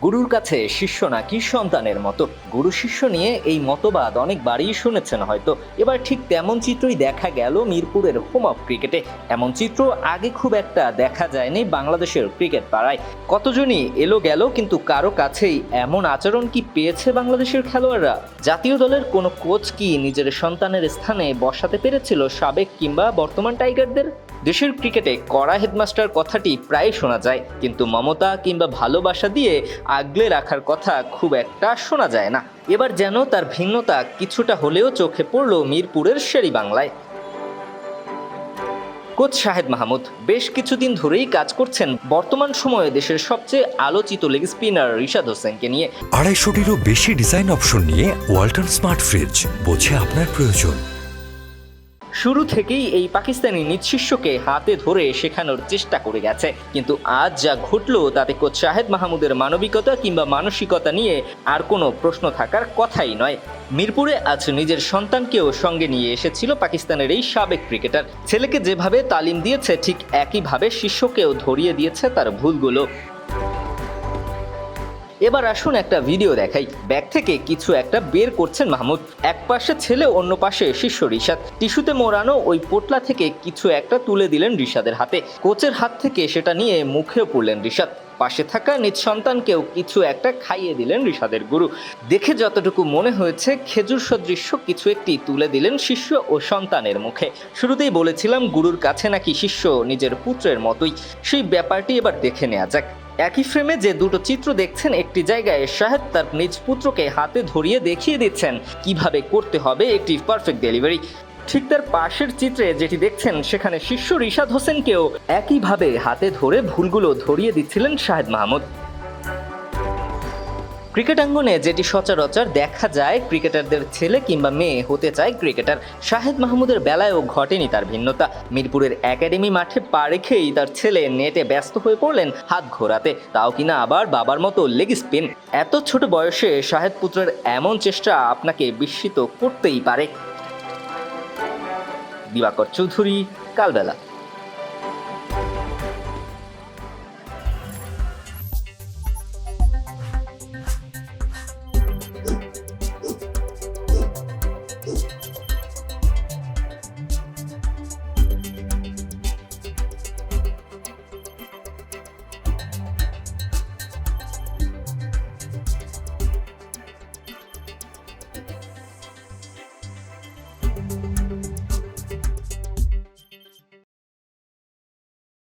গুরুর কাছে শিষ্য নাকি সন্তানের মতো। গুরু শিষ্য নিয়ে এই মতবাদ অনেকবারই শুনেছেন হয়তো। এবার ঠিক তেমন চিত্রই দেখা গেল মিরপুরের হোম অফ ক্রিকেটে। এমন চিত্র আগে খুব একটা দেখা যায়নি বাংলাদেশের ক্রিকেট পাড়ায়। কতজনই এলো গেল, কিন্তু কারো কাছেই এমন আচরণ কি পেয়েছে বাংলাদেশের খেলোয়াড়রা? জাতীয় দলের কোনো কোচ কি নিজের সন্তানের স্থানে বসাতে পেরেছিল সাবেক কিংবা বর্তমান টাইগারদের? দেশের ক্রিকেটে কড়া হেডমাস্টার কথাটি প্রায় শোনা যায়, কিন্তু মমতা কিংবা ভালোবাসা দিয়ে আগলে রাখার কথা খুব একটা শোনা যায় না। এবার যেন তার ভিন্নতা কিছুটা হলেও চোখে পড়ল মিরপুরের শেরেবাংলায়। কোচ শাহেদ মাহমুদ বেশ কিছুদিন ধরেই কাজ করছেন বর্তমান সময়ে দেশের সবচেয়ে আলোচিত লেগ স্পিনার রিশাদ হোসেনকে নিয়ে। 250-টিরও বেশি ডিজাইন অপশন নিয়ে ওয়ালটন স্মার্ট ফ্রিজ, বোঝে আপনার প্রয়োজন। শুরু থেকেই এই পাকিস্তানি নিজ শিষ্যকে হাতে ধরে শেখানোর চেষ্টা করে গেছে, কিন্তু আজ যা ঘটল তাতে কোচ শাহেদ মাহমুদের মানবিকতা কিংবা মানসিকতা নিয়ে আর কোনো প্রশ্ন থাকার কথাই নয়। মিরপুরে আজ নিজের সন্তানকেও সঙ্গে নিয়ে এসেছিল পাকিস্তানের এই সাবেক ক্রিকেটার। ছেলেকে যেভাবে তালিম দিয়েছে ঠিক একইভাবে শিষ্যকেও ধরিয়ে দিয়েছে তার ভুলগুলো। এবার আসুন একটা ভিডিও দেখাই। ব্যাগ থেকে কিছু একটা বের করছেন মাহমুদ। এক পাশে ছেলে, অন্য পাশে শিষ্য রিশাদ। টিস্যুতে মোড়ানো ওই পোটলা থেকে কিছু একটা তুলে দিলেন রিশাদের হাতে। কোচের হাত থেকে সেটা নিয়ে মুখেও পুরলেন রিশাদ। পাশে থাকা নিজ সন্তানকেও কিছু একটা খাইয়ে দিলেন রিশাদের গুরু। দেখে যতটুকু মনে হয়েছে খেজুর সদৃশ্য কিছু একটি তুলে দিলেন শিষ্য ও সন্তানের মুখে। শুরুতেই বলেছিলাম গুরুর কাছে নাকি শিষ্য নিজের পুত্রের মতোই। সেই ব্যাপারটি এবার দেখে নেওয়া যাক। একই ফ্রেমে যে দুটো চিত্র দেখছেন, একটি জায়গায় শাহেদ তার নিজ পুত্রকে হাতে ধরিয়ে দেখিয়ে দিচ্ছেন কিভাবে করতে হবে একটি পারফেক্ট ডেলিভারি। ঠিক তার পাশের চিত্রে যেটি দেখছেন, সেখানে শিষ্য রিশাদ হোসেনকেও একইভাবে হাতে ধরে ভুলগুলো ধরিয়ে দিচ্ছিলেন শাহেদ মাহমুদ। ক্রিকেট আঙ্গনে যেটি সচরাচর দেখা যায়, ক্রিকেটারদের ছেলে কিংবা মেয়ে হতে চায় ক্রিকেটার। শাহেদ মাহমুদের বেলায়ও ঘটেনি তার ভিন্নতা। মিরপুরের একাডেমি মাঠে পা রেখেই তার ছেলে নেটে ব্যস্ত হয়ে পড়লেন হাত ঘোরাতে, তাও কিনা আবার বাবার মতো লেগ স্পিন। এত ছোট বয়সে শাহেদ পুত্রের এমন চেষ্টা আপনাকে বিস্মিত করতেই পারে। দিবাকর চৌধুরী, কালবেলা।